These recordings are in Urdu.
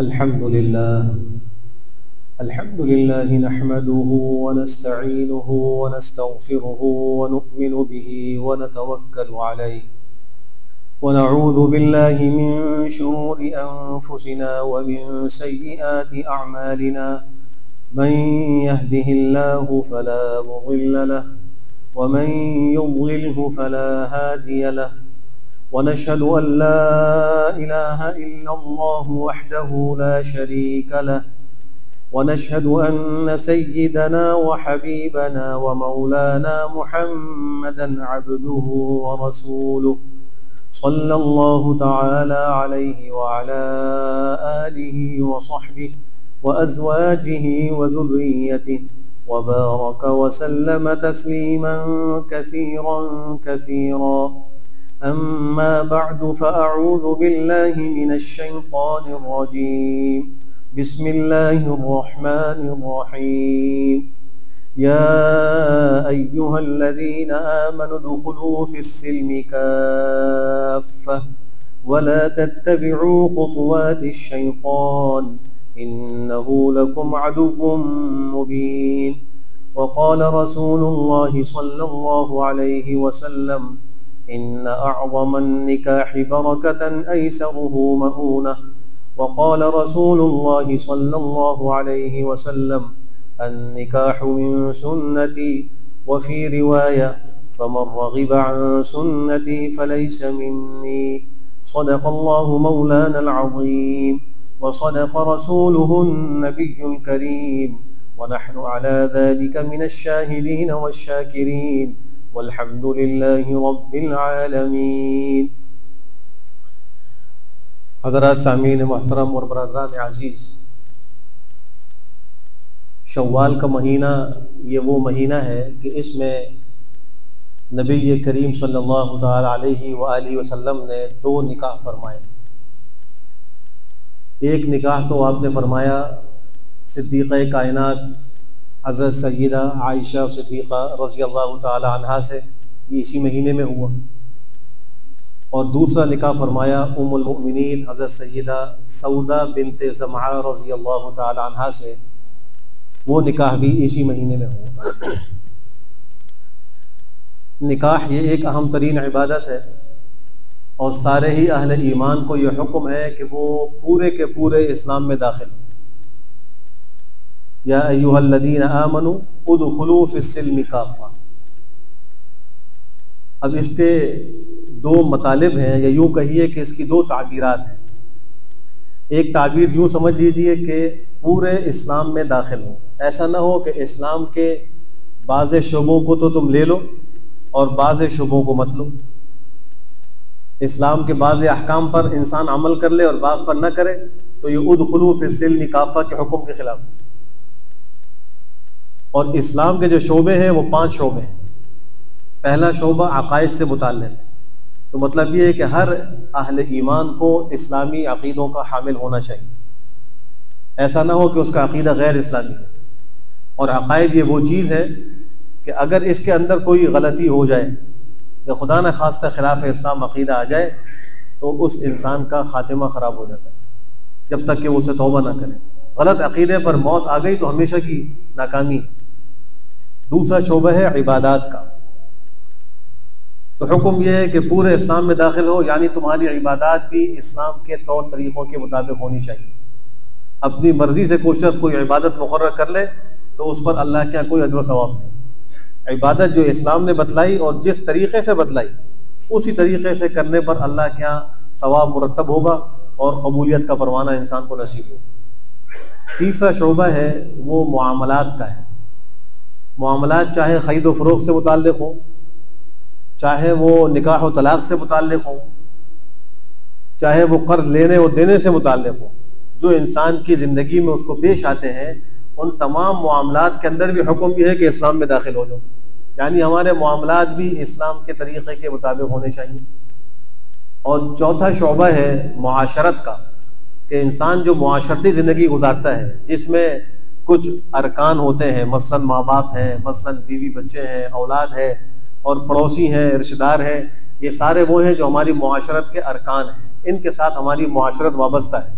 الحمد لله نحمده ونستعينه ونستغفره ونؤمن به ونتوكل عليه ونعوذ بالله من شرور أنفسنا ومن سيئات أعمالنا من يهده الله فلا مضل له ومن يضلله فلا هادي له ونشهد أن لا إله إلا الله وحده لا شريك له ونشهد أن سيدنا وحبيبنا ومولانا محمدا عبده ورسوله صلى الله تعالى عليه وعلى آله وصحبه وأزواجه وذريته وبارك وسلم تسليما كثيرا كثيرا. أما بعد فأعوذ بالله من الشيطان الرجيم. بسم الله الرحمن الرحيم. يا أيها الذين آمنوا ادخلوا في السلم كافة ولا تتبعوا خطوات الشيطان إنه لكم عدو مبين. وقال رسول الله صلى الله عليه وسلم إن أعظم النكاح بركة أيسره مؤونة. وقال رسول الله صلى الله عليه وسلم النكاح من سنتي. وفي رواية فمن رغب عن سنتي فليس مني. صدق الله مولانا العظيم وصدق رسوله النبي الكريم ونحن على ذلك من الشاهدين والشاكرين والحمد للہ رب العالمین. حضرات سامعین محترم اور برادران عزیز، شوال کا مہینہ یہ وہ مہینہ ہے کہ اس میں نبی کریم صلی اللہ تعالی علیہ وآلہ وسلم نے 2 نکاح فرمائے. ایک نکاح تو آپ نے فرمایا صدیقہ کائنات حضرت سیدہ عائشہ صدیقہ رضی اللہ تعالی عنہا سے، یہ اسی مہینے میں ہوا. اور دوسرا نکاح فرمایا ام المؤمنین حضرت سیدہ سودہ بنت زمعہ رضی اللہ تعالی عنہا سے، وہ نکاح بھی اسی مہینے میں ہوا. نکاح یہ ایک اہم ترین عبادت ہے اور سارے ہی اہل ایمان کو یہ حکم ہے کہ وہ پورے کے پورے اسلام میں داخل ہوں. یا ایھا الذین آمنوا ادخلوا فی السلم کافہ. اب اس کے 2 مطالب ہیں، یا یوں کہیے کہ اس کی 2 تعبیرات ہیں. ایک تعبیر یوں سمجھ لیجئے کہ پورے اسلام میں داخل ہوں. ایسا نہ ہو کہ اسلام کے بعض شعبوں کو تو تم لے لو اور بعض شعبوں کو مت لو. اسلام کے بعض احکام پر انسان عمل کر لے اور بعض پر نہ کرے تو یہ ادخلوا فی السلم کافہ کے حکم کے خلاف. اور اسلام کے جو شعبے ہیں وہ 5 شعبے ہیں. پہلا شعبہ عقائد سے متعلق ہے، تو مطلب یہ ہے کہ ہر اہل ایمان کو اسلامی عقیدوں کا حامل ہونا چاہیے. ایسا نہ ہو کہ اس کا عقیدہ غیر اسلامی ہے. اور عقائد یہ وہ چیز ہے کہ اگر اس کے اندر کوئی غلطی ہو جائے یا خدا نہ خواستہ خلاف اسلام عقیدہ آ جائے تو اس انسان کا خاتمہ خراب ہو جاتا ہے جب تک کہ وہ اسے توبہ نہ کرے. غلط عقیدے پر موت آ گئی تو ہمیشہ کی ناکامی. دوسرا شعبہ ہے عبادات کا. تو حکم یہ ہے کہ پورے اسلام میں داخل ہو، یعنی تمہاری عبادات بھی اسلام کے طور طریقوں کے مطابق ہونی چاہیے. اپنی مرضی سے کوئی شخص کوئی عبادت مقرر کر لے تو اس پر اللہ کے یہاں کوئی اجر و ثواب نہیں. عبادت جو اسلام نے بتلائی اور جس طریقے سے بتلائی اسی طریقے سے کرنے پر اللہ کے یہاں ثواب مرتب ہوگا اور قبولیت کا پروانہ انسان کو نصیب ہوگا. تیسرا شعبہ ہے وہ معاملات کا ہے. معاملات چاہے خرید و فروخت سے متعلق ہوں، چاہے وہ نکاح و طلاق سے متعلق ہوں، چاہے وہ قرض لینے اور دینے سے متعلق ہوں، جو انسان کی زندگی میں اس کو پیش آتے ہیں ان تمام معاملات کے اندر بھی حکم یہ ہے کہ اسلام میں داخل ہو جاؤ. یعنی ہمارے معاملات بھی اسلام کے طریقے کے مطابق ہونے چاہیے. اور چوتھا شعبہ ہے معاشرت کا، کہ انسان جو معاشرتی زندگی گزارتا ہے جس میں کچھ ارکان ہوتے ہیں، مثلا ماں باپ ہیں، مثلا بیوی بچے ہیں، اولاد ہے اور پڑوسی ہیں، رشتہ دار ہیں. یہ سارے وہ ہیں جو ہماری معاشرت کے ارکان ہیں، ان کے ساتھ ہماری معاشرت وابستہ ہے.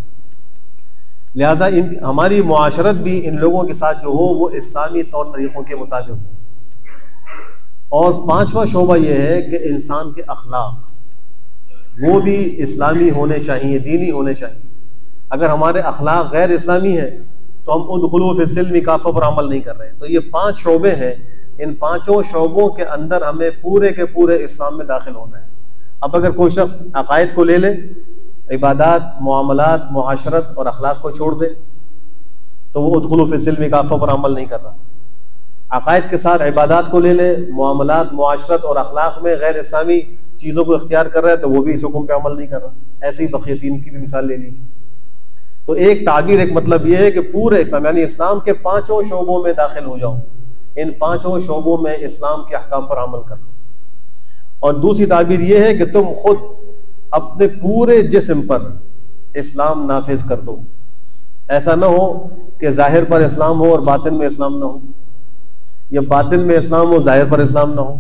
لہٰذا ہماری معاشرت بھی ان لوگوں کے ساتھ جو ہو وہ اسلامی طور طریقوں کے مطابق ہو۔ اور پانچواں شعبہ یہ ہے کہ انسان کے اخلاق وہ بھی اسلامی ہونے چاہیے، دینی ہونے چاہیے۔ اگر ہمارے اخلاق غیر اسلامی ہیں تو ہم ادخلوا فی السلم کافہ پر عمل نہیں کر رہے۔ تو یہ 5 شعبے ہیں، ان 5 شعبوں کے اندر ہمیں پورے کے پورے اسلام میں داخل ہونا ہے۔ اب اگر کوئی شخص عقائد کو لے لے، عبادات، معاملات، معاشرت اور اخلاق کو چھوڑ دے تو وہ ادخلوا فی السلم کافہ پر عمل نہیں کر رہا۔ عقائد کے ساتھ عبادات کو لے لے، معاملات، معاشرت اور اخلاق میں غیر اسلامی چیزوں کو اختیار کر رہا ہے تو وہ بھی اس حکم پہ عمل نہیں کر رہا۔ ایسے ہی بقیتین کی بھی مثال لے لیجیے۔ تو ایک تعبیر، ایک مطلب یہ ہے کہ پورے اسلام یعنی اسلام کے 5 شعبوں میں داخل ہو جاؤ، ان 5 شعبوں میں اسلام کے احکام پر عمل کر لو۔ اور دوسری تعبیر یہ ہے کہ تم خود اپنے پورے جسم پر اسلام نافذ کر دو۔ ایسا نہ ہو کہ ظاہر پر اسلام ہو اور باطن میں اسلام نہ ہو، یا باطن میں اسلام ہو ظاہر پر اسلام نہ ہو،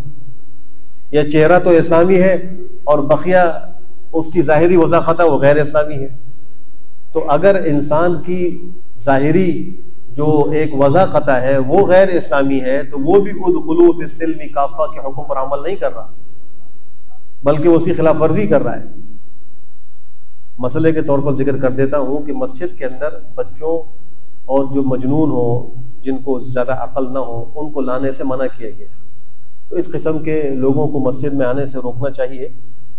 یا چہرہ تو اسلامی ہے اور بقیہ اس کی ظاہری وضاحت وہ غیر اسلامی ہے۔ تو اگر انسان کی ظاہری جو ایک وضاحت ہے وہ غیر اسلامی ہے تو وہ بھی ادخلوا فی السلم کافہ کے حکم پر عمل نہیں کر رہا، بلکہ وہ اس کی خلاف ورزی کر رہا ہے۔ مسئلے کے طور پر ذکر کر دیتا ہوں کہ مسجد کے اندر بچوں اور جو مجنون ہو، جن کو زیادہ عقل نہ ہو، ان کو لانے سے منع کیا گیا۔ تو اس قسم کے لوگوں کو مسجد میں آنے سے روکنا چاہیے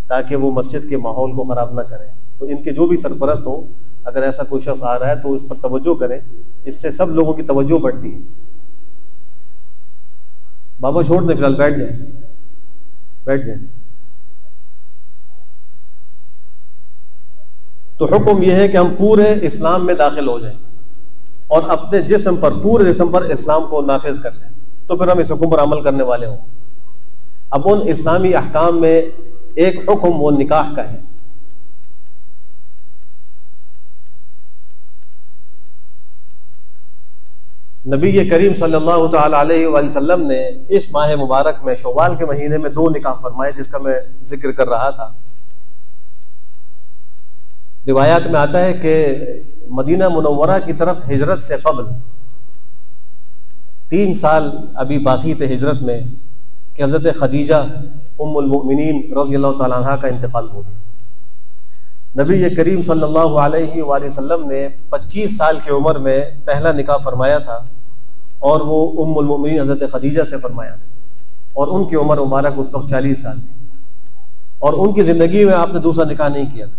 تاکہ وہ مسجد کے ماحول کو خراب نہ کریں۔ تو ان کے جو بھی سرپرست ہوں، اگر ایسا کوئی شخص آ رہا ہے تو اس پر توجہ کریں، اس سے سب لوگوں کی توجہ بڑھتی ہے۔ بابا چھوڑ دیں، فی الحال بیٹھ جائیں، بیٹھ جائیں۔ تو حکم یہ ہے کہ ہم پورے اسلام میں داخل ہو جائیں اور اپنے جسم پر، پورے جسم پر اسلام کو نافذ کر لیں، تو پھر ہم اس حکم پر عمل کرنے والے ہوں۔ اب ان اسلامی احکام میں ایک حکم وہ نکاح کا ہے۔ نبی کریم صلی اللہ تعالی علیہ وآلہ وسلم نے اس ماہ مبارک میں شوال کے مہینے میں 2 نکاح فرمائے، جس کا میں ذکر کر رہا تھا۔ روایات میں آتا ہے کہ مدینہ منورہ کی طرف ہجرت سے قبل 3 سال ابھی باقی تھے ہجرت میں کہ حضرت خدیجہ ام المؤمنین رضی اللہ تعالیٰ عنہ کا انتقال ہو گیا۔ نبی کریم صلی اللہ علیہ وآلہ وسلم نے 25 سال کی عمر میں پہلا نکاح فرمایا تھا، اور وہ ام المؤمنین حضرت خدیجہ سے فرمایا تھا، اور ان کی عمر مبارک اس وقت 40 سال تھی، اور ان کی زندگی میں آپ نے دوسرا نکاح نہیں کیا تھا۔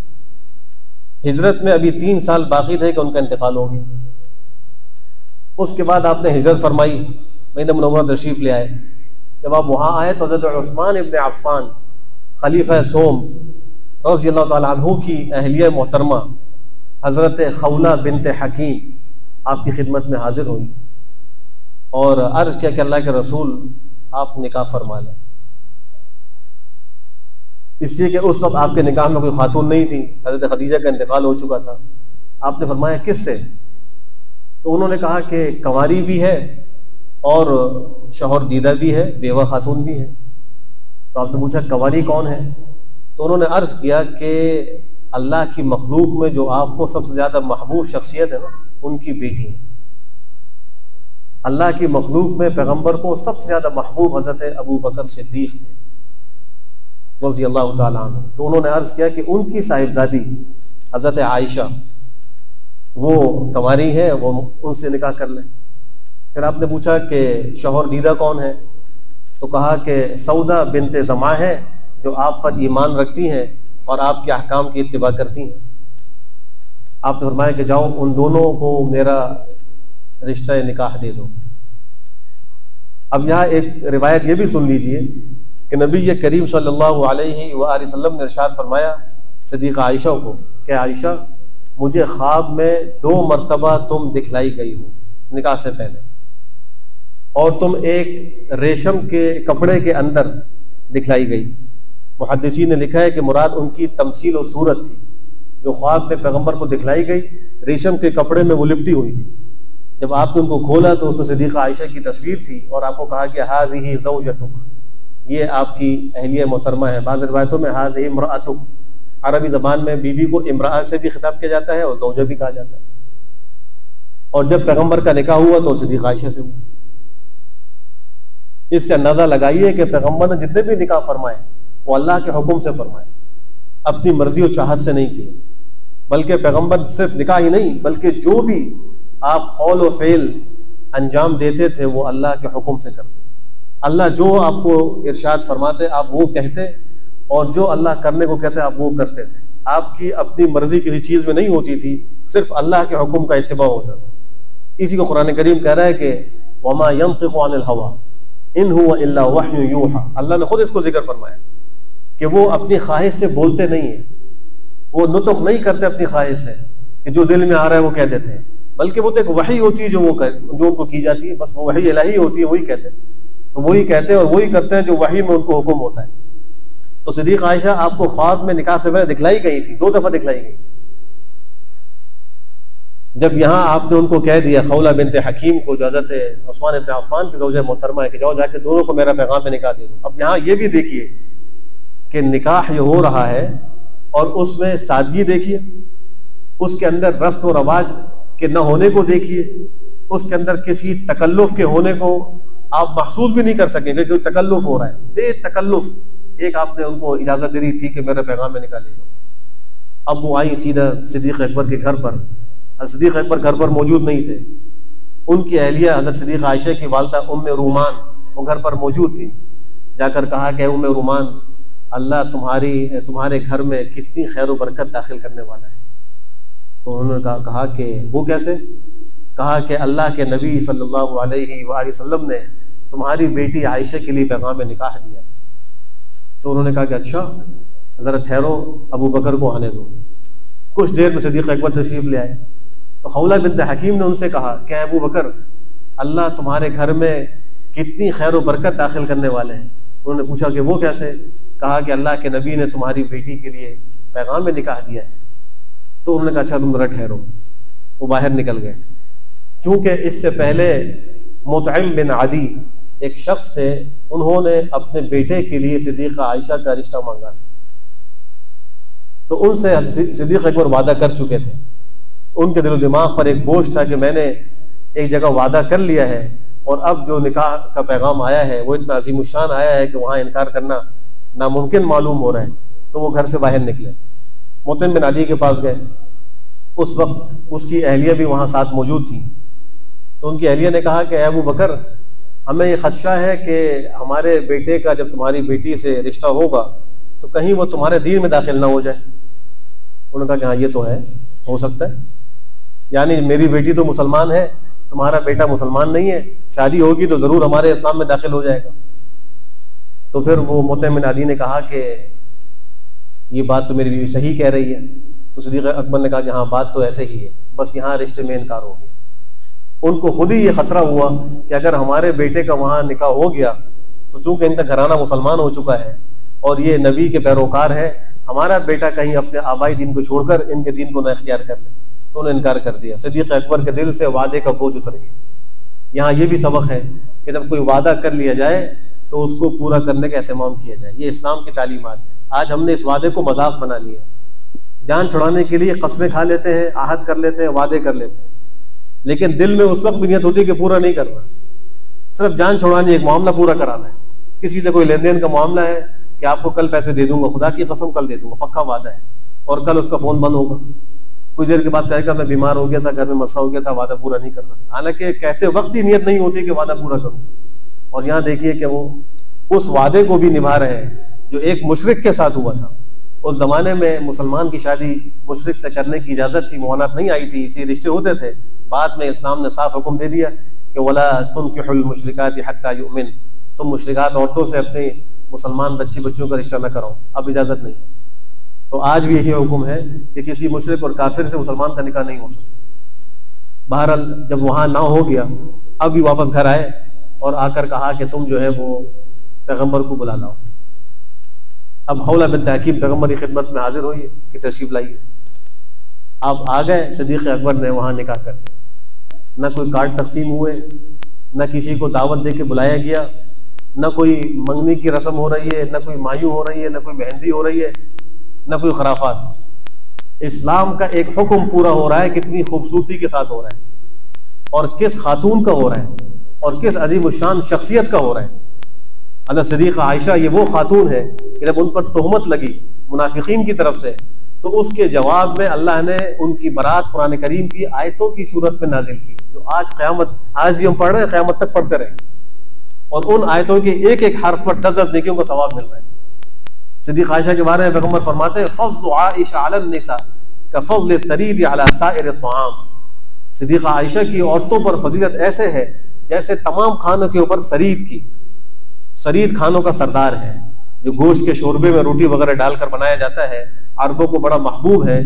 ہجرت میں ابھی 3 سال باقی تھے کہ ان کا انتقال ہو گیا۔ اس کے بعد آپ نے ہجرت فرمائی، مدینہ منورہ تشریف لے آئے۔ جب آپ وہاں آئے تو حضرت عثمان ابن عفان خلیفہ سوم رضی اللہ تعالیٰ عنہ کی اہلیہ محترمہ حضرت خولہ بنت حکیم آپ کی خدمت میں حاضر ہوئی اور عرض کیا کہ اللہ کے رسول آپ نکاح فرما لیں، اس لیے کہ اس وقت آپ کے نکاح میں کوئی خاتون نہیں تھی، حضرت خدیجہ کا انتقال ہو چکا تھا۔ آپ نے فرمایا کس سے؟ تو انہوں نے کہا کہ کنواری بھی ہے اور شوہر دیدہ بھی ہے، بیوہ خاتون بھی ہے۔ تو آپ نے پوچھا کنواری کون ہے؟ تو انہوں نے عرض کیا کہ اللہ کی مخلوق میں جو آپ کو سب سے زیادہ محبوب شخصیت ہے نا، ان کی بیٹی ہے۔ اللہ کی مخلوق میں پیغمبر کو سب سے زیادہ محبوب حضرت ابو بکر صدیق تھے رضی اللہ تعالیٰ عنہ۔ تو انہوں نے عرض کیا کہ ان کی صاحبزادی حضرت عائشہ وہ کنواری ہے، وہ ان سے نکاح کر لیں۔ پھر آپ نے پوچھا کہ شوہر دیدہ کون ہے؟ تو کہا کہ سودا بنت زمعہ ہے، جو آپ پر ایمان رکھتی ہیں اور آپ کے احکام کی اتباع کرتی ہیں۔ آپ نے فرمایا کہ جاؤ ان دونوں کو میرا رشتہ نکاح دے دو۔ اب یہاں ایک روایت یہ بھی سن لیجئے کہ نبی کریم صلی اللہ علیہ وآلہ وسلم نے ارشاد فرمایا صدیقہ عائشہ کو کہ عائشہ مجھے خواب میں 2 مرتبہ تم دکھلائی گئی ہو نکاح سے پہلے، اور تم ایک ریشم کے کپڑے کے اندر دکھلائی گئی۔ محدثین نے لکھا ہے کہ مراد ان کی تمثیل و صورت تھی، جو خواب میں پیغمبر کو دکھلائی گئی ریشم کے کپڑے میں وہ لپٹی ہوئی تھی۔ جب آپ نے ان کو کھولا تو اس میں صدیقہ عائشہ کی تصویر تھی، اور آپ کو کہا کہ ہذہ زوجتک، یہ آپ کی اہلیہ محترمہ ہے۔ بعض روایتوں میں ہذہ امرأتک، عربی زبان میں بیوی کو امرأہ سے بھی خطاب کیا جاتا ہے اور زوجہ بھی کہا جاتا ہے۔ اور جب پیغمبر کا نکاح ہوا تو صدیقہ عائشہ سے ہوا۔ اس سے اندازہ لگائیے کہ پیغمبر نے جتنے بھی نکاح فرمائے وہ اللہ کے حکم سے فرمائے، اپنی مرضی اور چاہت سے نہیں کیے، بلکہ پیغمبر صرف نکاح ہی نہیں بلکہ جو بھی آپ قول و فعل انجام دیتے تھے وہ اللہ کے حکم سے کرتے، اللہ جو آپ کو ارشاد فرماتے آپ وہ کہتے، اور جو اللہ کرنے کو کہتے آپ وہ کرتے تھے۔ آپ کی اپنی مرضی کسی چیز میں نہیں ہوتی تھی، صرف اللہ کے حکم کا اتباع ہوتا تھا۔ اسی کو قرآن کریم کہہ رہا ہے کہ وَمَا يَنطِقُ عَنِ الْهَوَىٰ إِنْ هُوَ إِلَّا وَحْيٌ يُوحَىٰ، اللہ نے خود اس کو ذکر فرمایا کہ وہ اپنی خواہش سے بولتے نہیں ہیں، وہ نطق نہیں کرتے اپنی خواہش سے کہ جو دل میں آ رہا ہے وہ کہہ دیتے ہیں، بلکہ وہ تو ایک وحی ہوتی ہے جو ان کو کی جاتی ہے، بس وہ وحی الہی ہوتی ہے، وہی کہتے ہیں، تو وہی کہتے ہیں اور وہی کرتے ہیں جو وحی میں ان کو حکم ہوتا ہے۔ تو صدیقہ عائشہ آپ کو خواب میں نکاح سے پہلے دکھلائی گئی تھی، 2 دفعہ دکھلائی گئی تھی۔ جب یہاں آپ نے ان کو کہہ دیا خولہ بنت حکیم کو جو حضرت عثمان بن عفان کی زوجہ محترمہ ہے کہ جاؤ جا کے دونوں کو میرا پیغام میں نکاح دے دو، اب یہاں یہ بھی دیکھیے کہ نکاح یہ ہو رہا ہے اور اس میں سادگی دیکھیے، اس کے اندر رسم و رواج کے نہ ہونے کو دیکھیے، اس کے اندر کسی تکلف کے ہونے کو آپ محسوس بھی نہیں کر سکیں کہ کوئی تکلف ہو رہا ہے، بے تکلف ایک آپ نے ان کو اجازت دے دی تھی کہ میرا پیغام میں نکال لے جاؤ۔ اب وہ آئی سیدھا صدیق اکبر کے گھر پر، صدیق اکبر گھر پر موجود نہیں تھے، ان کی اہلیہ حضرت صدیقہ عائشہ کی والدہ ام رومان وہ گھر پر موجود تھی۔ جا کر کہا کہ ام رومان اللہ تمہارے گھر میں کتنی خیر و برکت داخل کرنے والا ہے۔ تو انہوں نے کہا کہ وہ کیسے؟ کہا کہ اللہ کے نبی صلی اللہ علیہ وآلہ وسلم نے تمہاری بیٹی عائشہ کے لیے پیغام نکاح دیا۔ تو انہوں نے کہا کہ اچھا ذرا ٹھہرو، ابو بکر کو آنے دو۔ کچھ دیر میں صدیق اکبر تشریف لے آئے تو خولہ بنت حکیم نے ان سے کہا کہ ابو بکر اللہ تمہارے گھر میں کتنی خیر و برکت داخل کرنے والے ہیں۔ انہوں نے پوچھا کہ وہ کیسے؟ کہا کہ اللہ کے نبی نے تمہاری بیٹی کے لیے پیغام میں نکاح دیا ہے۔ تو انہوں نے کہا اچھا تم ذرا ٹھہرو، وہ باہر نکل گئے۔ چونکہ اس سے پہلے مطعم بن عدی ایک شخص تھے، انہوں نے اپنے بیٹے کے لیے صدیقہ عائشہ کا رشتہ مانگا تھا، تو ان سے صدیق اکبر وعدہ کر چکے تھے۔ ان کے دل و دماغ پر ایک بوجھ تھا کہ میں نے ایک جگہ وعدہ کر لیا ہے اور اب جو نکاح کا پیغام آیا ہے وہ اتنا عظیم الشان آیا ہے کہ وہاں انکار کرنا ناممکن معلوم ہو رہا ہے۔ تو وہ گھر سے باہر نکلے، مطعم بن عدی کے پاس گئے۔ اس وقت اس کی اہلیہ بھی وہاں ساتھ موجود تھی۔ تو ان کی اہلیہ نے کہا کہ اے ابو بکر ہمیں یہ خدشہ ہے کہ ہمارے بیٹے کا جب تمہاری بیٹی سے رشتہ ہوگا تو کہیں وہ تمہارے دین میں داخل نہ ہو جائے۔ انہوں نے کہا کہ ہاں یہ تو ہے، ہو سکتا ہے، یعنی میری بیٹی تو مسلمان ہے، تمہارا بیٹا مسلمان نہیں ہے، شادی ہوگی تو ضرور ہمارے اسلام میں داخل ہو جائے گا۔ تو پھر وہ مطعم بن عدی نے کہا کہ یہ بات تو میری بیوی صحیح کہہ رہی ہے۔ تو صدیق اکبر نے کہا کہ ہاں بات تو ایسے ہی ہے، بس یہاں رشتے میں انکار ہو گیا۔ ان کو خود ہی یہ خطرہ ہوا کہ اگر ہمارے بیٹے کا وہاں نکاح ہو گیا تو چونکہ ان کا گھرانہ مسلمان ہو چکا ہے اور یہ نبی کے پیروکار ہے، ہمارا بیٹا کہیں اپنے آبائی دین کو چھوڑ کر ان کے دین کو نہ اختیار کر لے۔ تو انہوں نے انکار کر دیا۔ صدیق اکبر کے دل سے وعدے کا بوجھ اتر گیا۔ یہاں یہ بھی سبق ہے کہ جب کوئی وعدہ کر لیا جائے تو اس کو پورا کرنے کا اہتمام کیا جائے، یہ اسلام کی تعلیمات ہے۔ آج ہم نے اس وعدے کو مذاق بنا لیا ہے، جان چھڑانے کے لیے قسمیں کھا لیتے ہیں، عہد کر لیتے ہیں، وعدے کر لیتے ہیں، لیکن دل میں اس وقت بھی نیت ہوتی ہے کہ پورا نہیں کرنا، صرف جان چھوڑانی، ایک معاملہ پورا کرانا ہے۔ کسی سے کوئی لین دین کا معاملہ ہے کہ آپ کو کل پیسے دے دوں گا، خدا کی قسم کل دے دوں گا، پکا وعدہ ہے، اور کل اس کا فون بند ہوگا، کچھ دیر کے بعد کہے گا میں بیمار ہو گیا تھا، گھر میں مسئلہ ہو گیا تھا، وعدہ پورا نہیں کرنا، حالانکہ کہتے وقت ہی نیت نہیں ہوتی کہ وعدہ پورا کروں۔ اور یہاں دیکھیے کہ وہ اس وعدے کو بھی نبھا رہے ہیں جو ایک مشرک کے ساتھ ہوا تھا۔ اس زمانے میں مسلمان کی شادی مشرک سے کرنے کی اجازت تھی، معاونت نہیں آئی تھی، اسی رشتے ہوتے تھے۔ بعد میں اسلام نے صاف حکم دے دیا کہ وَلَا تُنْكِحُوا الْمُشْرِكَاتِ حَتَّى يُؤْمِنْ، تم مشرکات عورتوں سے اپنے مسلمان بچوں کا رشتہ نہ کراؤ، اب اجازت نہیں۔ تو آج بھی یہی حکم ہے کہ کسی مشرک اور کافر سے مسلمان کا نکاح نہیں ہو سکتا۔ بہرحال جب وہاں نہ ہو گیا، اب بھی واپس گھر آئے اور آ کر کہا کہ تم جو ہے وہ پیغمبر کو بلا لاؤ۔ اب خولہ بنت حکیم پیغمبر کی خدمت میں حاضر ہوئی کہ تشریف لائیے۔ آپ آ گئے، صدیق اکبر نے وہاں نکاح کر دیا۔ نہ کوئی کارڈ تقسیم ہوئے، نہ کسی کو دعوت دے کے بلایا گیا، نہ کوئی منگنی کی رسم ہو رہی ہے، نہ کوئی مایو ہو رہی ہے، نہ کوئی مہندی ہو رہی ہے، نہ کوئی خرافات۔ اسلام کا ایک حکم پورا ہو رہا ہے، کتنی خوبصورتی کے ساتھ ہو رہا ہے۔ اور کس خاتون کا ہو رہا ہے اور کس عظیم الشان شخصیت کا ہو رہا ہے۔ حضرت صدیقہ عائشہ یہ وہ خاتون ہے کہ جب ان پر تہمت لگی منافقین کی طرف سے تو اس کے جواب میں اللہ نے ان کی برات قرآن کریم کی آیتوں کی صورت میں نازل کی، جو آج بھی ہم پڑھ رہے ہیں، قیامت تک پڑھتے رہیں، اور ان آیتوں کے ایک ایک حرف پر 10 نیکیوں کا ثواب مل رہا ہے۔ صدیقہ عائشہ کے بارے میں پیغمبر فرماتے ہیں فضل عائشہ علی النساء کفضل الثرید علی سائر الطعام۔ صدیقہ عائشہ کی عورتوں پر فضیلت ایسے ہے جیسے تمام کھانوں کے اوپر سرید کھانوں کا سردار ہے، جو گوشت کے شوربے میں روٹی وغیرہ ڈال کر بنایا جاتا ہے، عربوں کو بڑا محبوب ہے،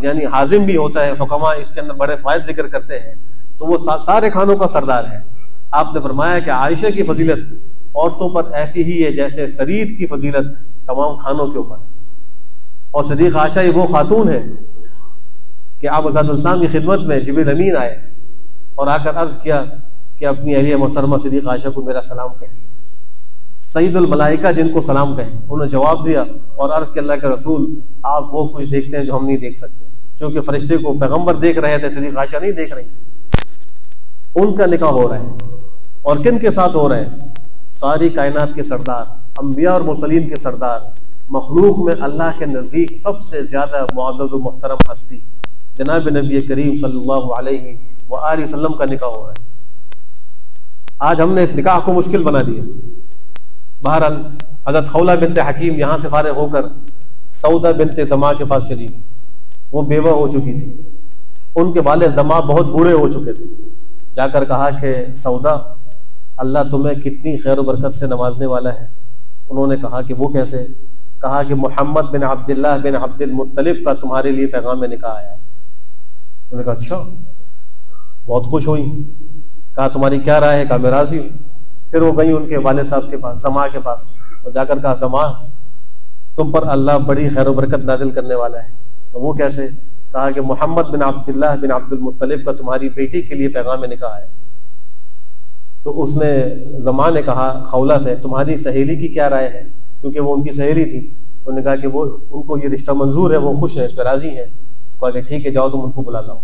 یعنی ہاضم بھی ہوتا ہے، حکماء اس کے اندر بڑے فائد ذکر کرتے ہیں، تو وہ سارے کھانوں کا سردار ہے۔ آپ نے فرمایا کہ عائشہ کی فضیلت عورتوں پر ایسی ہی ہے جیسے سرید کی فضیلت تمام کھانوں کے اوپر۔ اور صدیقہ عائشہ یہ وہ خاتون ہے کہ آپ صلی اللہ علیہ وسلم کی خدمت میں جبریل امین آئے اور آ کر عرض کیا کہ اپنی اہلیہ محترمہ صدیقہ عائشہ کو میرا سلام کہیں، سید الملائکہ جن کو سلام کہیں۔ انہوں نے جواب دیا اور عرض کہ اللہ کے رسول آپ وہ کچھ دیکھتے ہیں جو ہم نہیں دیکھ سکتے، کیونکہ فرشتے کو پیغمبر دیکھ رہے تھے، صدیقہ عائشہ نہیں دیکھ رہی تھی۔ ان کا نکاح ہو رہا ہے، اور کن کے ساتھ ہو رہا ہے؟ ساری کائنات کے سردار، انبیاء اور مرسلین کے سردار، مخلوق میں اللہ کے نزدیک سب سے زیادہ معزز و محترم ہستی جناب نبی کریم صلی اللہ علیہ وآلہ وسلم کا نکاح ہو رہا ہے۔ آج ہم نے اس نکاح کو مشکل بنا دیا۔ بہرحال حضرت خولہ بنت حکیم یہاں سے فارغ ہو کر سودہ بنت زما کے پاس چلی گئی۔ وہ بیوہ ہو چکی تھی، ان کے والد زما بہت بوڑھے ہو چکے تھے۔ جا کر کہا کہ سودا، اللہ تمہیں کتنی خیر و برکت سے نوازنے والا ہے۔ انہوں نے کہا کہ وہ کیسے؟ کہا کہ محمد بن عبداللہ بن عبد المطلب کا تمہارے لیے پیغام نکاح آیا ہے۔ انہوں نے کہا اچھا، بہت خوش ہوئی۔ کہا تمہاری کیا رائے ہے؟ کہا میں راضی ہوں۔ پھر وہ گئی ان کے والد صاحب کے پاس، زما کے پاس، اور جا کر کہا زما، تم پر اللہ بڑی خیر و برکت نازل کرنے والا ہے۔ تو وہ کیسے؟ کہا کہ محمد بن عبداللہ بن عبد المطلب کا تمہاری بیٹی کے لیے پیغام نکاح ہے۔ تو اس نے زما نے کہا خولہ سے تمہاری سہیلی کی کیا رائے ہے؟ کیونکہ وہ ان کی سہیلی تھی۔ انہوں نے کہا کہ وہ ان کو یہ رشتہ منظور ہے، وہ خوش ہیں، اس پہ راضی ہیں۔ کہا کہ ٹھیک ہے، جاؤ تم ان کو بلا لاؤ۔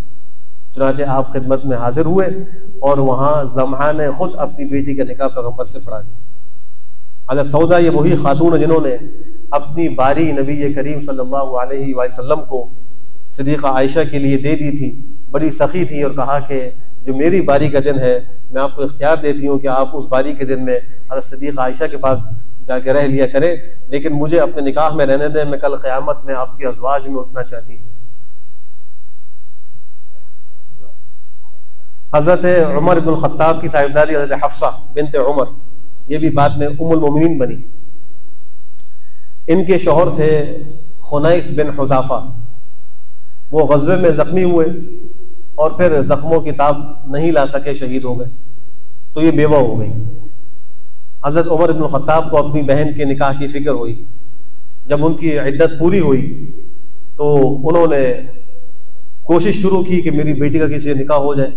چنانچہ آپ خدمت میں حاضر ہوئے اور وہاں زمحہ نے خود اپنی بیٹی کا نکاح پیغمبر سے پڑھا دیا۔ حضرت سودا یہ وہی خاتون ہے جنہوں نے اپنی باری نبی کریم صلی اللہ علیہ وآلہ وسلم کو صدیقہ عائشہ کے لیے دے دی تھی، بڑی سخی تھی، اور کہا کہ جو میری باری کا دن ہے میں آپ کو اختیار دیتی ہوں کہ آپ اس باری کے دن میں حضرت صدیقہ عائشہ کے پاس جا کے رہ لیا کریں، لیکن مجھے اپنے نکاح میں رہنے دیں، میں کل قیامت میں آپ کی ازواج میں اٹھنا چاہتی ہوں۔ حضرت عمر بن الخطاب کی صاحبزادی حضرت حفصہ بنت عمر، یہ بھی بعد میں ام المومنین بنی۔ ان کے شوہر تھے خنیس بن حذافہ، وہ غزوے میں زخمی ہوئے اور پھر زخموں کی تاب نہیں لا سکے، شہید ہو گئے، تو یہ بیوہ ہو گئی۔ حضرت عمر بن الخطاب کو اپنی بہن کے نکاح کی فکر ہوئی۔ جب ان کی عدت پوری ہوئی تو انہوں نے کوشش شروع کی کہ میری بیٹی کا کسی سے نکاح ہو جائے۔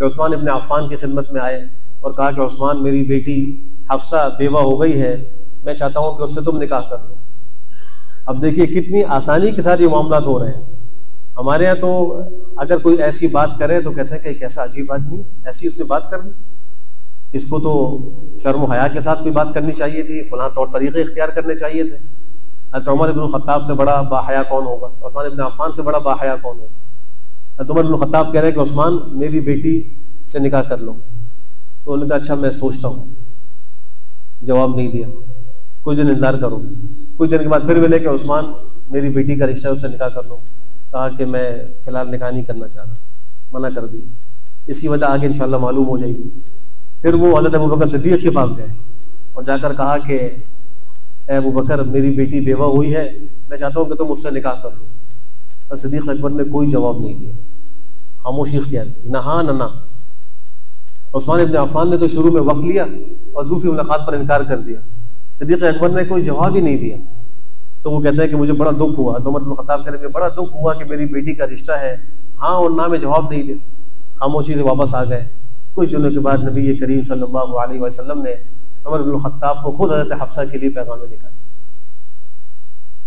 عثمان ابن عفان کی خدمت میں آئے اور کہا کہ عثمان، میری بیٹی حفصہ بیوہ ہو گئی ہے، میں چاہتا ہوں کہ اس سے تم نکاح کر لو۔ اب دیکھیے کتنی آسانی کے ساتھ یہ معاملات ہو رہے ہیں۔ ہمارے یہاں تو اگر کوئی ایسی بات کرے تو کہتے ہیں کہ کیسا عجیب آدمی، ایسی اس نے بات کر لی، اس کو تو شرم و حیا کے ساتھ کوئی بات کرنی چاہیے تھی، فلاں طور طریقے اختیار کرنے چاہیے تھے۔ حضرت عمر بن الخطاب سے بڑا باحیا کون ہوگا؟ عثمان ابن عفان سے بڑا باحیا کون ہوگا؟ حضرت عمر بن الخطاب کہہ رہے کہ عثمان میری بیٹی سے نکاح کر لو۔ تو انہوں نے کہا اچھا میں سوچتا ہوں، جواب نہیں دیا۔ کچھ دن انتظار کرو، کچھ دن کے بعد پھر ملے کہ عثمان میری بیٹی کا رشتہ ہے، اس سے نکاح کر لو۔ کہا کہ میں فی الحال نکاح نہیں کرنا چاہ رہا، منع کر دی۔ اس کی وجہ آگے انشاءاللہ معلوم ہو جائے گی۔ پھر وہ حضرت ابوبکر صدیق کے پاس گئے اور جا کر کہا کہ اے ابوبکر، میری بیٹی بیوہ ہوئی ہے، میں چاہتا ہوں کہ تم اس سے نکاح کر لو۔ صدیق اکبر نے کوئی جواب نہیں دیا، خاموشی اختیار کی، نہ ہاں نہ نہ۔ عثمان ابن عفان نے تو شروع میں وقت لیا اور دوسری ملاقات پر انکار کر دیا۔ صدیق اکبر نے کوئی جواب ہی نہیں دیا۔ تو وہ کہتے ہیں کہ مجھے بڑا دکھ ہوا، عمر بن الخطاب کہہ رہے کہ بڑا دکھ ہوا کہ میری بیٹی کا رشتہ ہے، ہاں اور نہ میں جواب نہیں دیا۔ خاموشی سے واپس آ گئے۔ کچھ دنوں کے بعد نبی کریم صلی اللہ علیہ وسلم نے عمر بن الخطاب کو خود حضرت حفصہ کے لیے پیغام نکاح دیا۔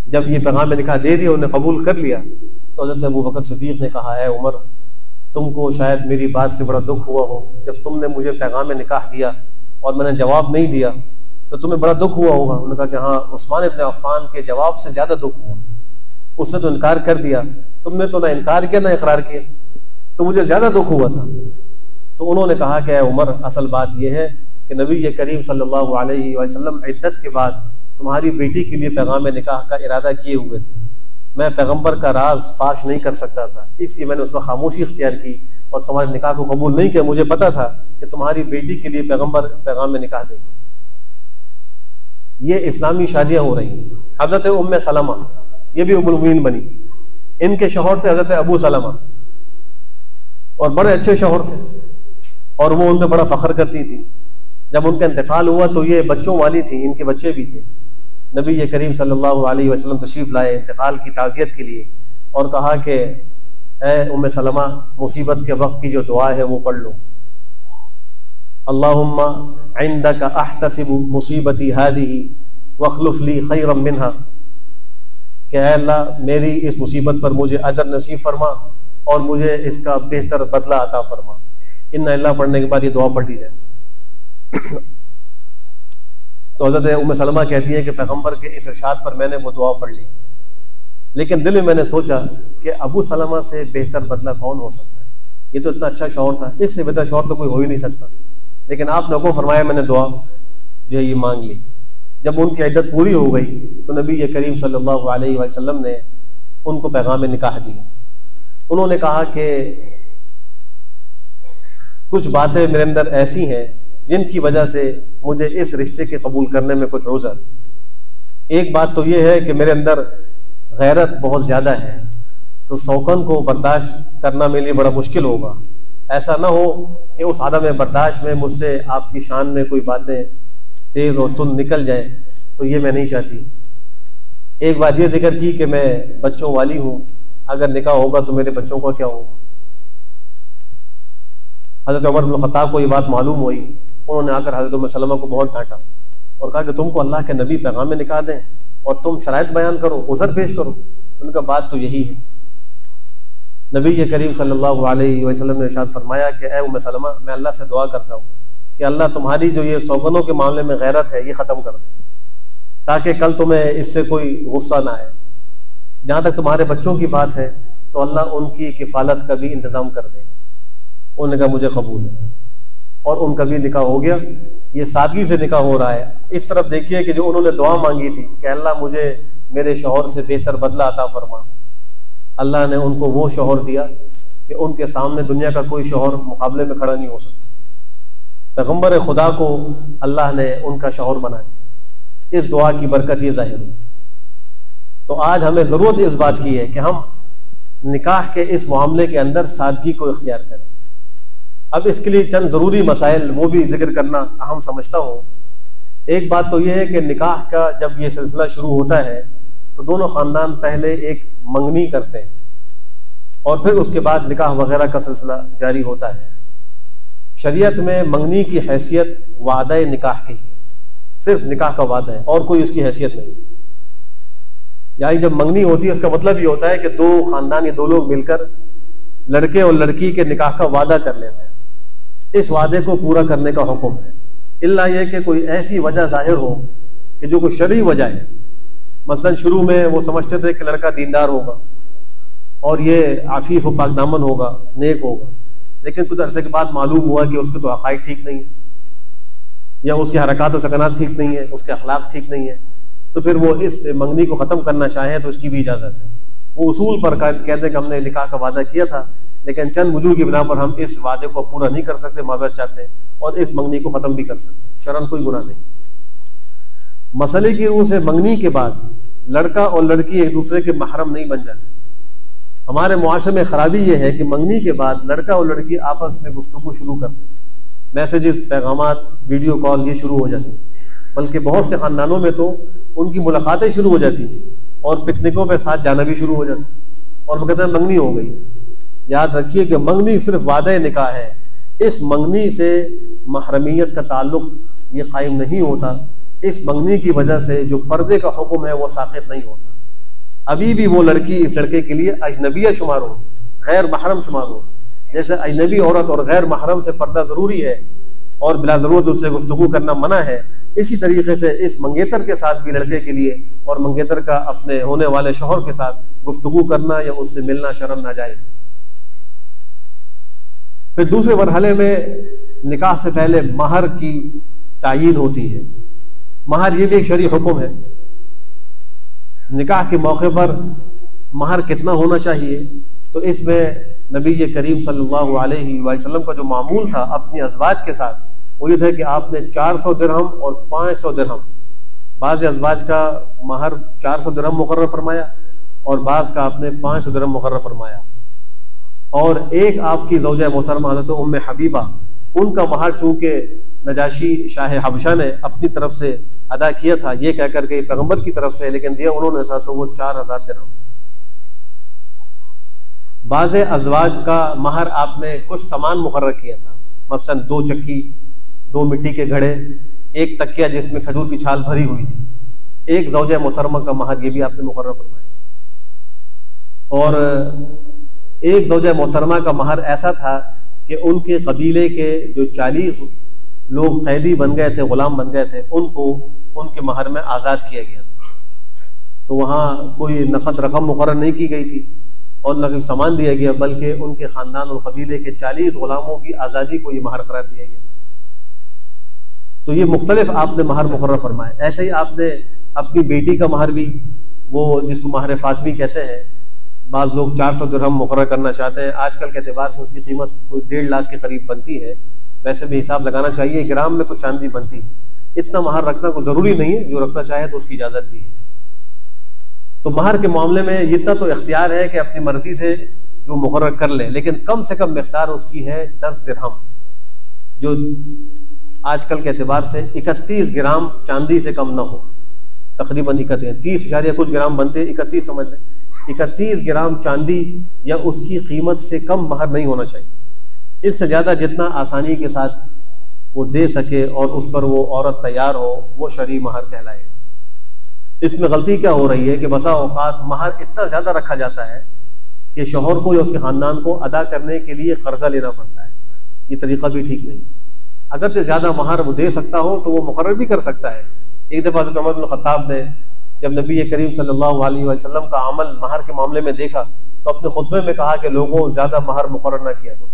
جب یہ پیغام نکاح دے دیا، انہوں نے قبول کر لیا، تو حضرت ابوبکر صدیق نے کہا اے عمر، تم کو شاید میری بات سے بڑا دکھ ہوا ہو، جب تم نے مجھے پیغام نکاح دیا اور میں نے جواب نہیں دیا تو تمہیں بڑا دکھ ہوا ہوگا۔ انہوں نے کہا کہ ہاں، عثمان ابن عفان کے جواب سے زیادہ دکھ ہوا، اس نے تو انکار کر دیا، تم نے تو نہ انکار کیا نہ اقرار کیا، تو مجھے زیادہ دکھ ہوا تھا۔ تو انہوں نے کہا کہ اے عمر، اصل بات یہ ہے کہ نبی کریم صلی اللہ علیہ وسلم عدت کے بعد تمہاری بیٹی کے لیے پیغام نکاح کا ارادہ کیے ہوئے تھے، میں پیغمبر کا راز فاش نہیں کر سکتا تھا، اس لیے میں نے اس میں خاموشی اختیار کی اور تمہارے نکاح کو قبول نہیں کیا۔ مجھے پتا تھا کہ تمہاری بیٹی کے لیے پیغمبر پیغام نکاح دیں گے۔ یہ اسلامی شادیاں ہو رہی ہیں۔ حضرت ام سلمہ، یہ بھی ام المؤمنین بنی، ان کے شوہر تھے حضرت ابو سلمہ، اور بڑے اچھے شوہر تھے، اور وہ ان پہ بڑا فخر کرتی تھی۔ جب ان کا انتقال ہوا تو یہ بچوں والی تھی، ان کے بچے بھی تھے۔ نبی کریم صلی اللہ علیہ وسلم تشریف لائے انتقال کی تعزیت کے لیے، اور کہا کہ اے ام سلمہ، مصیبت کے وقت کی جو دعا ہے وہ پڑھ لو، اللہم عندک احتسب مصیبتی ہذہ واخلف لی خیرا منہا، کہ اے اللہ میری اس مصیبت پر مجھے اجر نصیب فرما اور مجھے اس کا بہتر بدلہ عطا فرما۔ ان اللہ پڑھنے کے بعد یہ دعا پڑھ لی جائے۔ تو حضرت ام سلمہ کہتی ہیں کہ پیغمبر کے اس ارشاد پر میں نے وہ دعا پڑھ لی، لیکن دل میں نے سوچا کہ ابو سلمہ سے بہتر بدلہ کون ہو سکتا ہے، یہ تو اتنا اچھا شوہر تھا، اس سے بہتر شوہر تو کوئی ہو ہی نہیں سکتا۔ لیکن آپ نے حکم فرمایا، میں نے دعا جو ہے یہ مانگ لی۔ جب ان کی عدت پوری ہو گئی تو نبی کریم صلی اللہ علیہ وسلم نے ان کو پیغام نکاح دیا۔ انہوں نے کہا کہ کچھ باتیں میرے اندر ایسی ہیں جن کی وجہ سے مجھے اس رشتے کے قبول کرنے میں کچھ عذر۔ ایک بات تو یہ ہے کہ میرے اندر غیرت بہت زیادہ ہے، تو سوکن کو برداشت کرنا میرے لیے بڑا مشکل ہوگا۔ ایسا نہ ہو کہ اس عدم برداشت میں مجھ سے آپ کی شان میں کوئی باتیں تیز اور تند نکل جائیں، تو یہ میں نہیں چاہتی۔ ایک بات یہ ذکر کی کہ میں بچوں والی ہوں، اگر نکاح ہوگا تو میرے بچوں کا کیا ہوگا۔ حضرت عمر بن الخطاب کو یہ بات معلوم ہوئی، انہوں نے آ کر حضرت ام سلمہ کو بہت ڈانٹا اور کہا کہ تم کو اللہ کے نبی پیغام نکاح دیں اور تم شرائط بیان کرو، عذر پیش کرو۔ ان کا بات تو یہی ہے۔ نبی کریم صلی اللہ علیہ وسلم نے ارشاد فرمایا کہ اے ام سلمہ، میں اللہ سے دعا کرتا ہوں کہ اللہ تمہاری جو یہ سوگنوں کے معاملے میں غیرت ہے یہ ختم کر دے، تاکہ کل تمہیں اس سے کوئی غصہ نہ آئے۔ جہاں تک تمہارے بچوں کی بات ہے تو اللہ ان کی کفالت کا بھی انتظام کر دے گا۔ انہوں نے کہا مجھے قبول ہے، اور ان کا بھی نکاح ہو گیا۔ یہ سادگی سے نکاح ہو رہا ہے۔ اس طرف دیکھیے کہ جو انہوں نے دعا مانگی تھی کہ اللہ مجھے میرے شوہر سے بہتر بدلہ عطا فرما، اللہ نے ان کو وہ شوہر دیا کہ ان کے سامنے دنیا کا کوئی شوہر مقابلے میں کھڑا نہیں ہو سکتا۔ پیغمبر خدا کو اللہ نے ان کا شوہر بنایا، اس دعا کی برکت یہ ظاہر ہوئی۔ تو آج ہمیں ضرورت اس بات کی ہے کہ ہم نکاح کے اس معاملے کے اندر سادگی کو اختیار کریں۔ اب اس کے لیے چند ضروری مسائل وہ بھی ذکر کرنا اہم سمجھتا ہوں۔ ایک بات تو یہ ہے کہ نکاح کا جب یہ سلسلہ شروع ہوتا ہے تو دونوں خاندان پہلے ایک منگنی کرتے ہیں، اور پھر اس کے بعد نکاح وغیرہ کا سلسلہ جاری ہوتا ہے۔ شریعت میں منگنی کی حیثیت وعدہ نکاح کی ہے، صرف نکاح کا وعدہ ہے اور کوئی اس کی حیثیت نہیں۔ یعنی جب منگنی ہوتی ہے اس کا مطلب یہ ہوتا ہے کہ دو خاندان یا دو لوگ مل کر لڑکے اور لڑکی کے نکاح کا وعدہ کر لیتے ہیں۔ اس وعدے کو پورا کرنے کا حکم ہے، الا یہ کہ کوئی ایسی وجہ ظاہر ہو کہ جو کوئی شرعی وجہ ہے۔ مثلا شروع میں وہ سمجھتے تھے کہ لڑکا دیندار ہوگا اور یہ عفیف و پاک دامن ہوگا، نیک ہوگا، لیکن کچھ عرصے کے بعد معلوم ہوا کہ اس کے تو عقائد ٹھیک نہیں ہے، یا اس کی حرکات و سکنات ٹھیک نہیں ہے، اس کے اخلاق ٹھیک نہیں ہے، تو پھر وہ اس منگنی کو ختم کرنا چاہے تو اس کی بھی اجازت ہے۔ وہ اصول پر کہتے ہیں کہ ہم نے نکاح کا وعدہ کیا تھا، لیکن چند وجوہ کی بنا پر ہم اس وعدے کو پورا نہیں کر سکتے، معذرت چاہتے ہیں، اور اس منگنی کو ختم بھی کر سکتے ہیں، شرعاً کوئی گناہ نہیں۔ مسئلے کی روح سے منگنی کے بعد لڑکا اور لڑکی ایک دوسرے کے محرم نہیں بن جاتے۔ ہمارے معاشرے میں خرابی یہ ہے کہ منگنی کے بعد لڑکا اور لڑکی آپس میں گفتگو شروع کرتے ہیں، میسیجز، پیغامات، ویڈیو کال یہ شروع ہو جاتی ہیں، بلکہ بہت سے خاندانوں میں تو ان کی ملاقاتیں شروع ہو جاتی ہیں اور پکنکوں پہ ساتھ جانا بھی شروع ہو جاتا ہے، اور وہ کہتے ہیں منگنی ہو گئی۔ یاد رکھیے کہ منگنی صرف وعدہ نکاح ہے، اس منگنی سے محرمیت کا تعلق یہ قائم نہیں ہوتا، اس منگنی کی وجہ سے جو پردے کا حکم ہے وہ ساقط نہیں ہوتا۔ ابھی بھی وہ لڑکی اس لڑکے کے لیے اجنبیہ شمار ہو، غیر محرم شمار ہو، جیسے اجنبی عورت اور غیر محرم سے پردہ ضروری ہے اور بلا ضرورت اس سے گفتگو کرنا منع ہے، اسی طریقے سے اس منگیتر کے ساتھ بھی لڑکے کے لیے اور منگیتر کا اپنے ہونے والے شوہر کے ساتھ گفتگو کرنا یا اس سے ملنا شرعاً ناجائز۔ پھر دوسرے مرحلے میں نکاح سے پہلے مہر کی تعیین ہوتی ہے۔ مہر یہ بھی ایک شرعی حکم ہے۔ نکاح کے موقع پر مہر کتنا ہونا چاہیے؟ تو اس میں نبی کریم صلی اللہ علیہ وسلم کا جو معمول تھا اپنی ازواج کے ساتھ وہ یہ تھا کہ آپ نے 400 درہم اور 500 درہم، بعض ازواج کا مہر 400 درہم مقرر فرمایا اور بعض کا آپ نے 500 درہم مقرر فرمایا، اور ایک آپ کی زوجہ محترمہ حضرت ام حبیبہ، ان کا مہر چونکہ نجاشی شاہ حبشہ نے اپنی طرف سے ادا کیا تھا یہ کہہ کر کے پیغمبر کی طرف سے، لیکن دیا انہوں نے تھا تو وہ 4000 درہم۔ بعض ازواج کا مہر آپ نے کچھ سامان مقرر کیا تھا، مثلا 2 چکی، 2 مٹی کے گھڑے، 1 تکیہ جس میں کھجور کی چھال بھری ہوئی تھی، ایک زوجہ محترمہ کا مہر یہ بھی آپ نے مقرر فرمایا، اور ایک زوجہ محترمہ کا مہر ایسا تھا کہ ان کے قبیلے کے جو 40 لوگ قیدی بن گئے تھے، غلام بن گئے تھے، ان کو ان کے مہر میں آزاد کیا گیا تھا، تو وہاں کوئی نقد رقم مقرر نہیں کی گئی تھی اور نہ کوئی سامان دیا گیا، بلکہ ان کے خاندان اور قبیلے کے 40 غلاموں کی آزادی کو یہ مہر قرار دیا گیا۔ تو یہ مختلف آپ نے مہر مقرر فرمائے۔ ایسے ہی آپ نے اپنی بیٹی کا مہر بھی، وہ جس کو مہر فاطمی کہتے ہیں، بعض لوگ 400 درہم مقرر کرنا چاہتے ہیں، آج کل کے اعتبار سے اس کی قیمت کوئی 1.5 لاکھ کے قریب بنتی ہے، ویسے بھی حساب لگانا چاہیے، گرام میں کچھ چاندی بنتی ہے، اتنا مہر رکھنا کوئی ضروری نہیں ہے، جو رکھنا چاہے تو اس کی اجازت بھی ہے۔ تو مہر کے معاملے میں اتنا تو اختیار ہے کہ اپنی مرضی سے جو مقرر کر لے، لیکن کم سے کم مقدار اس کی ہے 10 درہم، جو آج کل کے اعتبار سے 31 گرام چاندی سے کم نہ ہو، تقریباً 30 کچھ گرام بنتے، 31 سمجھ لیں، 31 گرام چاندی یا اس کی قیمت سے کم مہر نہیں ہونا چاہیے۔ اس سے زیادہ جتنا آسانی کے ساتھ وہ دے سکے اور اس پر وہ عورت تیار ہو، وہ شرعی مہر کہلائے گا۔ اس میں غلطی کیا ہو رہی ہے کہ بسا اوقات مہر اتنا زیادہ رکھا جاتا ہے کہ شوہر کو یا اس کے خاندان کو ادا کرنے کے لیے قرضہ لینا پڑتا ہے، یہ طریقہ بھی ٹھیک نہیں۔ اگرچہ زیادہ مہر وہ دے سکتا ہو تو وہ مقرر بھی کر سکتا ہے۔ ایک دفعہ حضرت عمر بن خطاب نے جب نبی کریم صلی اللہ علیہ وسلم کا عمل مہر کے معاملے میں دیکھا تو اپنے خطبے میں کہا کہ لوگوں زیادہ مہر مقرر نہ کیا کرو،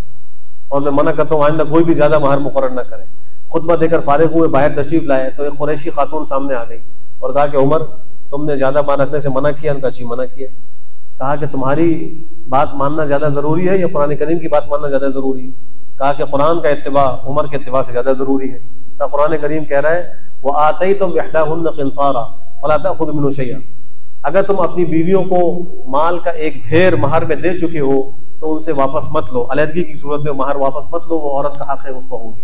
اور میں منع کرتا ہوں آئندہ کوئی بھی زیادہ مہر مقرر نہ کرے۔ خطبہ دے کر فارغ ہوئے، باہر تشریف لائے تو ایک قریشی خاتون سامنے آ گئی اور کہا کہ عمر تم نے زیادہ مہر رکھنے سے منع کیا؟ ان کا جی منع کیا۔ کہا کہ تمہاری بات ماننا زیادہ ضروری ہے یا قرآن کریم کی بات ماننا زیادہ ضروری ہے؟ کہا کہ قرآن کا اتباع عمر کے اتباع سے زیادہ ضروری ہے۔ کہا قرآن کریم کہہ رہا ہے وَآتَيْتُمْ إِحْدَاهُنَّ قِنطَارًا وَلَا تَأْخُذُوا مِنْهُ شَيْئًا، اگر تم اپنی بیویوں کو مال کا ایک ڈھیر مہر میں دے چکے ہو تو ان سے واپس مت لو، علیحدگی کی صورت میں مہر واپس مت لو، وہ عورت کا حق ہے، اس کو ہوگی۔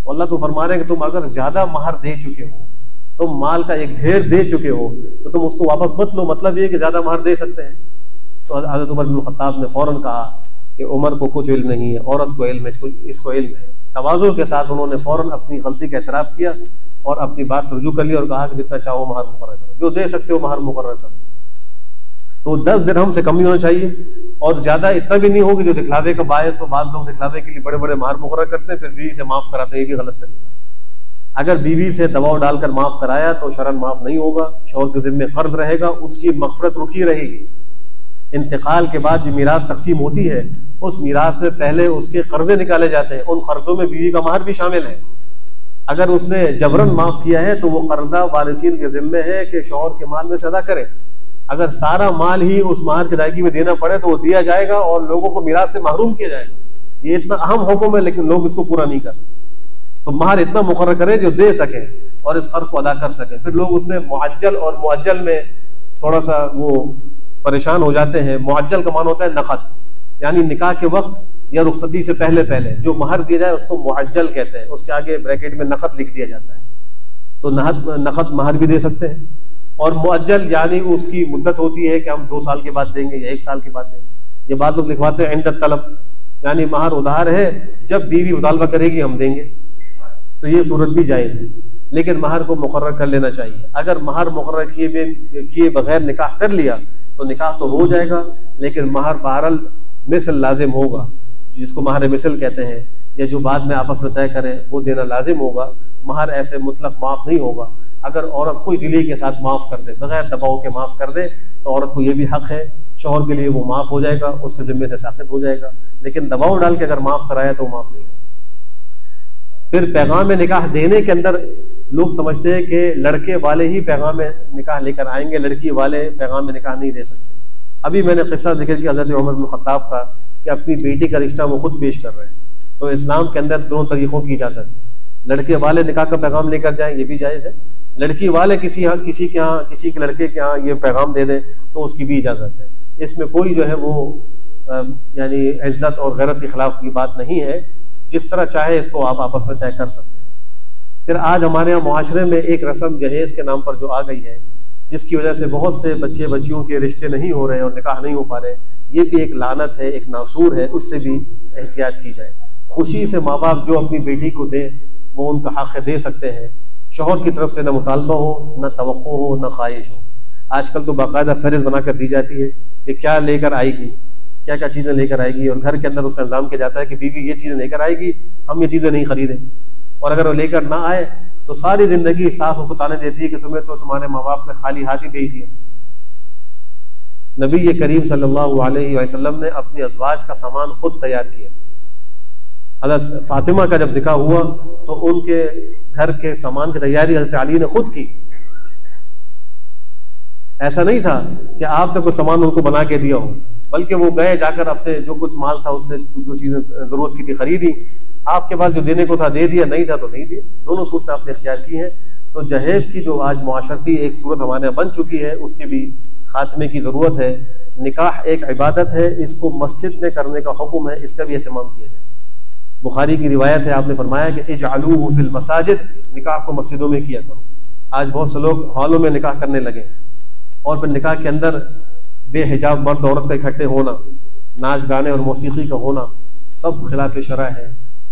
تو اللہ تو فرما رہے ہیں کہ تم اگر زیادہ مہر دے چکے ہو، تم مال کا ایک ڈھیر دے چکے ہو تو تم اس کو واپس مت لو، مطلب یہ کہ زیادہ مہر دے سکتے ہیں۔ تو حضرت عمر بن خطاب نے فوراً کہا کہ عمر کو کچھ علم نہیں ہے، عورت کو علم ہے، اس کو علم ہے۔ تواضع کے ساتھ انہوں نے فوراً اپنی غلطی کا اعتراف کیا اور اپنی بات سے رجوع کر لیا اور کہا کہ جتنا چاہو مہر مقرر کرو، جو دے سکتے ہو مہر مقرر کرو۔ تو 10 درہم سے کم نہیں ہونا چاہیے، اور زیادہ اتنا بھی نہیں ہو کہ جو دکھلاوے کا باعث ہو۔ بعض لوگ دکھلاوے کے لیے بڑے بڑے مہر مقرر کرتے ہیں، پھر بیوی سے معاف کراتے ہیں، یہ بھی غلط طریقہ۔ اگر بیوی سے دباؤ ڈال کر معاف کرایا تو شرعاً معاف نہیں ہوگا، شوہر کے ذمے قرض رہے گا، اس کی مغفرت رکی رہے گی۔ انتقال کے بعد جو میراث تقسیم ہوتی ہے اس میراث میں پہلے اس کے قرضے نکالے جاتے ہیں، ان قرضوں میں بیوی کا مہر بھی شامل ہے۔ اگر اس نے جبراً معاف کیا ہے تو وہ قرضہ وارثین کے ذمے ہے کہ شوہر کے مال میں سے ادا کرے۔ اگر سارا مال ہی اس مہر کی ادائیگی میں دینا پڑے تو وہ دیا جائے گا اور لوگوں کو میراث سے محروم کیا جائے گا۔ یہ اتنا اہم حکم ہے لیکن لوگ اس کو پورا نہیں کرتے۔ تو مہر اتنا مقرر کرے جو دے سکے اور اس قرض کو ادا کر سکے۔ پھر لوگ اس میں معجل اور معجل میں تھوڑا سا وہ پریشان ہو جاتے ہیں۔ معجل کا معنی ہوتا ہے نقد، یعنی نکاح کے وقت یا رخصتی سے پہلے جو مہر دیا جائے اس کو معجل کہتے ہیں، اس کے آگے بریکٹ میں نقد لکھ دیا جاتا ہے۔ تو نقد مہر بھی دے سکتے ہیں، اور معجل یعنی اس کی مدت ہوتی ہے کہ ہم 2 سال کے بعد دیں گے یا 1 سال کے بعد دیں گے۔ یہ بعض لوگ لکھواتے ہیں عند الطلب، یعنی مہر ادھار ہے، جب بیوی مطالبہ کرے گی ہم دیں گے، تو یہ صورت بھی جائز ہے۔ لیکن مہر کو مقرر کر لینا چاہیے۔ اگر مہر مقرر کیے بغیر نکاح کر لیا تو نکاح تو ہو جائے گا، لیکن مہر بہرحال مثل لازم ہوگا۔ جس کو مہر مثل کہتے ہیں، یا جو بعد میں آپس میں طے کریں وہ دینا لازم ہوگا۔ مہر ایسے مطلق معاف نہیں ہوگا۔ اگر عورت خوش دلی کے ساتھ معاف کر دے، بغیر دباؤ کے معاف کر دے، تو عورت کو یہ بھی حق ہے، شوہر کے لیے وہ معاف ہو جائے گا، اس کے ذمے سے ساقط ہو جائے گا۔ لیکن دباؤ ڈال کے اگر معاف کرایا تو وہ معاف نہیں ہوگا۔ پھر پیغام نکاح دینے کے اندر لوگ سمجھتے ہیں کہ لڑکے والے ہی پیغام نکاح لے کر آئیں گے، لڑکی والے پیغام نکاح نہیں دے سکتے۔ ابھی میں نے قصہ ذکر کیا حضرت عمر بن خطاب کا کہ اپنی بیٹی کا رشتہ وہ خود پیش کر رہے ہیں۔ تو اسلام کے اندر دونوں طریقوں کی اجازت ہے، لڑکے والے نکاح کا پیغام لے کر جائیں، یہ بھی جائز ہے، لڑکی والے کسی کے لڑکے کے ہاں یہ پیغام دے دیں تو اس کی بھی اجازت ہے۔ اس میں کوئی جو ہے وہ یعنی عزت اور غیرت کے خلاف کی بات نہیں ہے، جس طرح چاہے اس کو آپ آپس میں طے کر سکتے ہیں۔ پھر آج ہمارے یہاں معاشرے میں ایک رسم جہیز کے نام پر جو آ گئی ہے، جس کی وجہ سے بہت سے بچے بچیوں کے رشتے نہیں ہو رہے اور نکاح نہیں ہو پا رہے، یہ بھی ایک لعنت ہے، ایک ناسور ہے، اس سے بھی احتیاط کی جائے۔ خوشی سے ماں باپ جو اپنی بیٹی کو دے وہ ان کا حق دے سکتے ہیں، شوہر کی طرف سے نہ مطالبہ ہو، نہ توقع ہو، نہ خواہش ہو۔ آج کل تو باقاعدہ فہرست بنا کر دی جاتی ہے کہ کیا لے کر آئے گی، کیا کیا چیزیں لے کر آئے گی، اور گھر کے اندر اس کا انتظام کیا جاتا ہے کہ بیوی یہ چیزیں لے کر آئے گی، ہم یہ چیزیں نہیں خریدیں۔ اور اگر وہ لے کر نہ آئے تو ساری زندگی ساس اس کو تانے دیتی ہے کہ تمہیں تو تمہارے ماں باپ نے خالی ہاتھ ہی بھیج دیا۔ نبی کریم صلی اللہ علیہ وسلم نے اپنی ازواج کا سامان خود تیار کیا۔ حضرت فاطمہ کا جب نکاح ہوا تو ان کے گھر کے سامان کی تیاری حضرت علی نے خود کی۔ ایسا نہیں تھا کہ آپ نے کوئی سامان ان کو بنا کے دیا ہو، بلکہ وہ گئے جا کر اپنے جو کچھ مال تھا اس سے جو چیزیں ضرورت کی تھی خریدی، آپ کے پاس جو دینے کو تھا دے دیا، نہیں تھا تو نہیں دیا۔ دونوں صورتیں آپ نے اختیار کی ہیں۔ تو جہیز کی جو آج معاشرتی ایک صورت ہمارے یہاں بن چکی ہے، اس کے بھی خاتمے کی ضرورت ہے۔ نکاح ایک عبادت ہے، اس کو مسجد میں کرنے کا حکم ہے، اس کا بھی اہتمام کیا جائے۔ بخاری کی روایت ہے، آپ نے فرمایا کہ اجعلوہ فی المساجد، نکاح کو مسجدوں میں کیا کرو۔ آج بہت سے لوگ ہالوں میں نکاح کرنے لگے ہیں، اور پھر نکاح کے اندر بے حجاب مرد عورت کا اکٹھے ہونا، ناچ گانے اور موسیقی کا ہونا، سب خلاف شرع ہے۔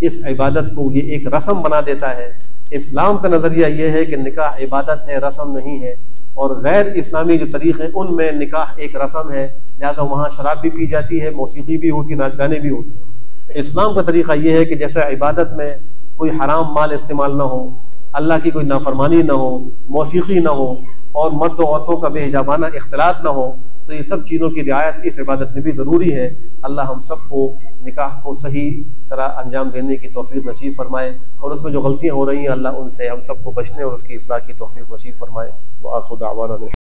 اس عبادت کو یہ ایک رسم بنا دیتا ہے۔ اسلام کا نظریہ یہ ہے کہ نکاح عبادت ہے، رسم نہیں ہے، اور غیر اسلامی جو طریقے ہیں ان میں نکاح ایک رسم ہے، لہذا وہاں شراب بھی پی جاتی ہے، موسیقی بھی ہوتی ہے، ناچ گانے بھی ہوتے ہیں۔ اسلام کا طریقہ یہ ہے کہ جیسے عبادت میں کوئی حرام مال استعمال نہ ہو، اللہ کی کوئی نافرمانی نہ ہو، موسیقی نہ ہو، اور مرد و عورتوں کا بے حجابانہ اختلاط نہ ہو، تو یہ سب چیزوں کی رعایت اس عبادت میں بھی ضروری ہے۔ اللہ ہم سب کو نکاح کو صحیح طرح انجام دینے کی توفیق نصیب فرمائے، اور اس میں جو غلطیاں ہو رہی ہیں اللہ ان سے ہم سب کو بچنے اور اس کی اصلاح کی توفیق نصیب فرمائے۔ وآخر دعوانا